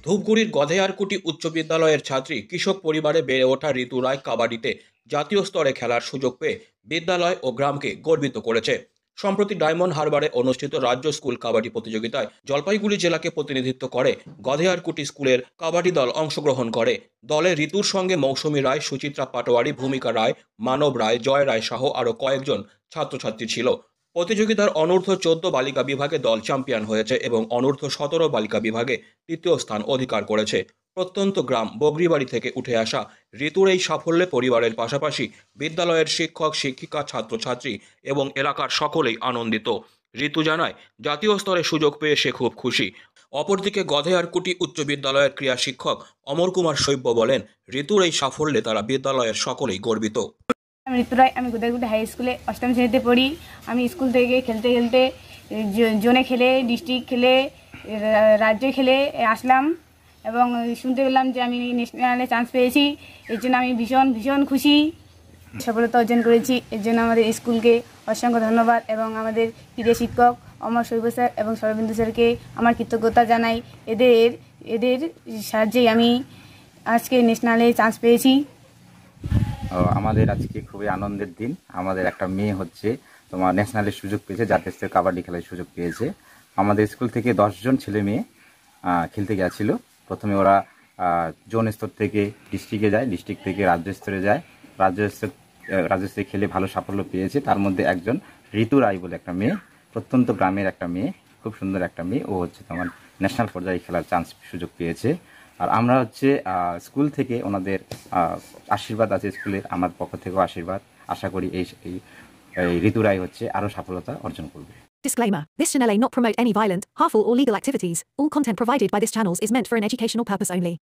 ধূপগুড়ির গধেয়ারকুটি উচ্চ বিদ্যালয়ের ছাত্রী কৃষক পরিবারে বেড়ে ওঠা ঋতু রায় কাবাডিতে জাতীয় স্তরে খেলার সুযোগ পেয়ে বিদ্যালয় ও গ্রামকে গর্বিত করেছে। সম্প্রতি ডায়মন্ড হারবারে অনুষ্ঠিত রাজ্য স্কুল কাবাডি প্রতিযোগিতায় জলপাইগুড়ি জেলাকে প্রতিনিধিত্ব করে গধেয়ারকুটি স্কুলের কাবাডি দল অংশগ্রহণ করে। দলে ঋতুর সঙ্গে মৌসুমী রায়, সুচিত্রা পাটোয়ারি, ভূমিকা রায়, মানব রায়, জয় রায় সহ আরও কয়েকজন ছাত্রছাত্রী ছিল। প্রতিযোগিতার অনূর্ধ্ব 14 বালিকা বিভাগে দল চ্যাম্পিয়ন হয়েছে এবং অনূর্ধ্ব 17 বালিকা বিভাগে তৃতীয় স্থান অধিকার করেছে। প্রত্যন্ত গ্রাম বগরিবাড়ি থেকে উঠে আসা ঋতুর এই সাফল্যে পরিবারের পাশাপাশি বিদ্যালয়ের শিক্ষক, শিক্ষিকা, ছাত্রছাত্রী এবং এলাকার সকলেই আনন্দিত। ঋতু জানায়, জাতীয় স্তরে সুযোগ পেয়ে সে খুব খুশি। অপরদিকে গধেয়ারকুটি উচ্চ বিদ্যালয়ের ক্রীড়া শিক্ষক অমর কুমার শৈব্য বলেন, ঋতুর এই সাফল্যে তারা বিদ্যালয়ের সকলেই গর্বিত। আমি ঋতু রায়, আমি গধেয়ারকুটি হাই স্কুলে অষ্টম শ্রেণীতে পড়ি। আমি স্কুল থেকে খেলতে খেলতে জোনে খেলে, ডিস্ট্রিক্ট খেলে, রাজ্যে খেলে আসলাম এবং শুনতে পেলাম যে আমি ন্যাশনালে চান্স পেয়েছি। এর জন্য আমি ভীষণ ভীষণ খুশি। সফলতা অর্জন করেছি, এর জন্য আমাদের স্কুলকে অসংখ্য ধন্যবাদ এবং আমাদের ক্রীড়া শিক্ষক অমর শৈব্য স্যার এবং সরবিন্দু স্যারকে আমার কৃতজ্ঞতা জানাই। এদের সাহায্যেই আমি আজকে ন্যাশনালে চান্স পেয়েছি। আমাদের আজকে খুবই আনন্দের দিন। আমাদের একটা মেয়ে হচ্ছে তোমার ন্যাশনালের সুযোগ পেয়েছে, জাতীয় স্তরে কাবাডি খেলার সুযোগ পেয়েছে। আমাদের স্কুল থেকে 10 জন ছেলে মেয়ে খেলতে গেছিল। প্রথমে ওরা জোন স্তর থেকে ডিস্ট্রিক্টে যায়, ডিস্ট্রিক্ট থেকে রাজ্য স্তরে যায়। রাজ্য স্তরে খেলে ভালো সাফল্য পেয়েছে। তার মধ্যে একজন ঋতু রায় বলে একটা মেয়ে, প্রত্যন্ত গ্রামের একটা মেয়ে, খুব সুন্দর একটা মেয়ে। ও হচ্ছে তোমার ন্যাশনাল পর্যায়ে খেলার সুযোগ পেয়েছে। আর আমরা হচ্ছে স্কুল থেকে ওনাদের আশীর্বাদ আছে, স্কুলের আমার পক্ষ থেকেও আশীর্বাদ। আশা করি এই ঋতু রায় হচ্ছে আরও সফলতা অর্জন করবে। Disclaimer. This channel may not promote any violent, harmful or legal activities. All content provided by this channel is meant for an educational purpose only.